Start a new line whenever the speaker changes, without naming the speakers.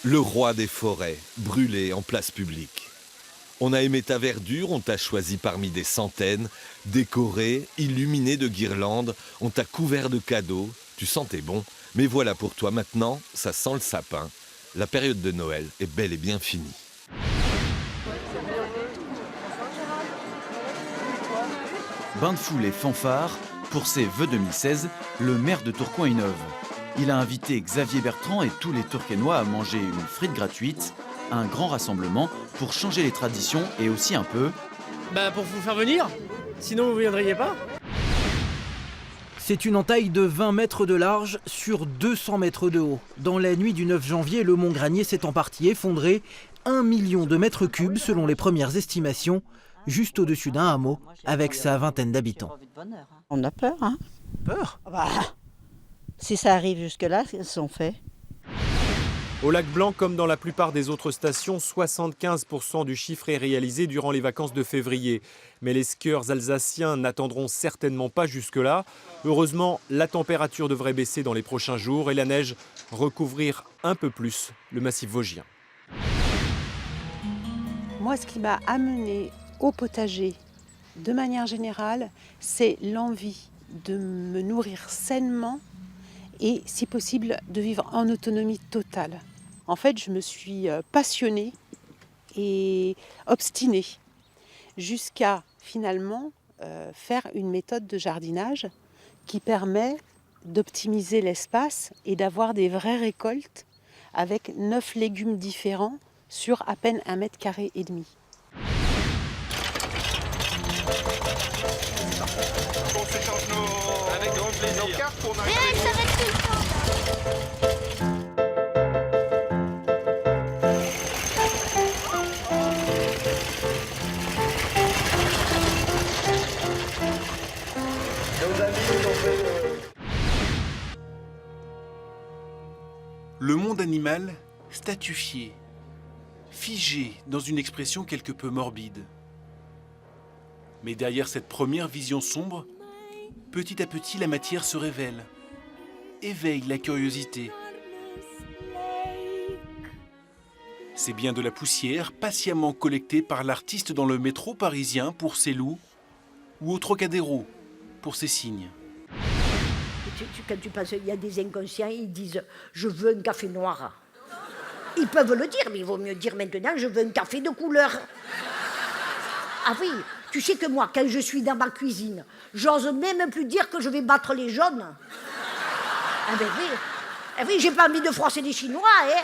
Le roi des forêts, brûlé en place publique. On a aimé ta verdure, on t'a choisi parmi des centaines, décoré, illuminé de guirlandes, on t'a couvert de cadeaux, tu sentais bon. Mais voilà pour toi maintenant, ça sent le sapin. La période de Noël est bel et bien finie.
Bain de foule et fanfare, pour ses vœux 2016, le maire de Tourcoing-Innove. Il a invité Xavier Bertrand et tous les Tourquenois à manger une frite gratuite, un grand rassemblement pour changer les traditions et aussi un peu...
Pour vous faire venir, sinon vous ne viendriez pas.
C'est une entaille de 20 mètres de large sur 200 mètres de haut. Dans la nuit du 9 janvier, le mont Granier s'est en partie effondré. 1 million de mètres cubes selon les premières estimations, juste au-dessus d'un hameau avec sa vingtaine d'habitants.
On a peur, hein?
Peur?
Si ça arrive jusque-là, qu'est-ce qu'ils sont faits?
Au lac Blanc, comme dans la plupart des autres stations, 75% du chiffre est réalisé durant les vacances de février. Mais les skieurs alsaciens n'attendront certainement pas jusque-là. Heureusement, la température devrait baisser dans les prochains jours et la neige recouvrir un peu plus le massif vosgien.
Moi, ce qui m'a amené au potager, de manière générale, c'est l'envie de me nourrir sainement et, si possible, de vivre en autonomie totale. En fait, je me suis passionnée et obstinée jusqu'à finalement faire une méthode de jardinage qui permet d'optimiser l'espace et d'avoir des vraies récoltes avec 9 légumes différents sur à peine 1,5 mètre carré.
On s'échange nos cartes pour on arrive à les
Le monde animal, statufié, figé dans une expression quelque peu morbide. Mais derrière cette première vision sombre, petit à petit la matière se révèle, éveille la curiosité. C'est bien de la poussière patiemment collectée par l'artiste dans le métro parisien pour ses loups ou au Trocadéro pour ses cygnes.
Quand tu passes, il y a des inconscients, ils disent « je veux un café noir ». Ils peuvent le dire, mais il vaut mieux dire maintenant « je veux un café de couleur ». Ah oui, tu sais que moi, quand je suis dans ma cuisine, j'ose même plus dire que je vais battre les jaunes. Ah ben oui, ah oui, j'ai pas envie de froisser les Chinois, hein.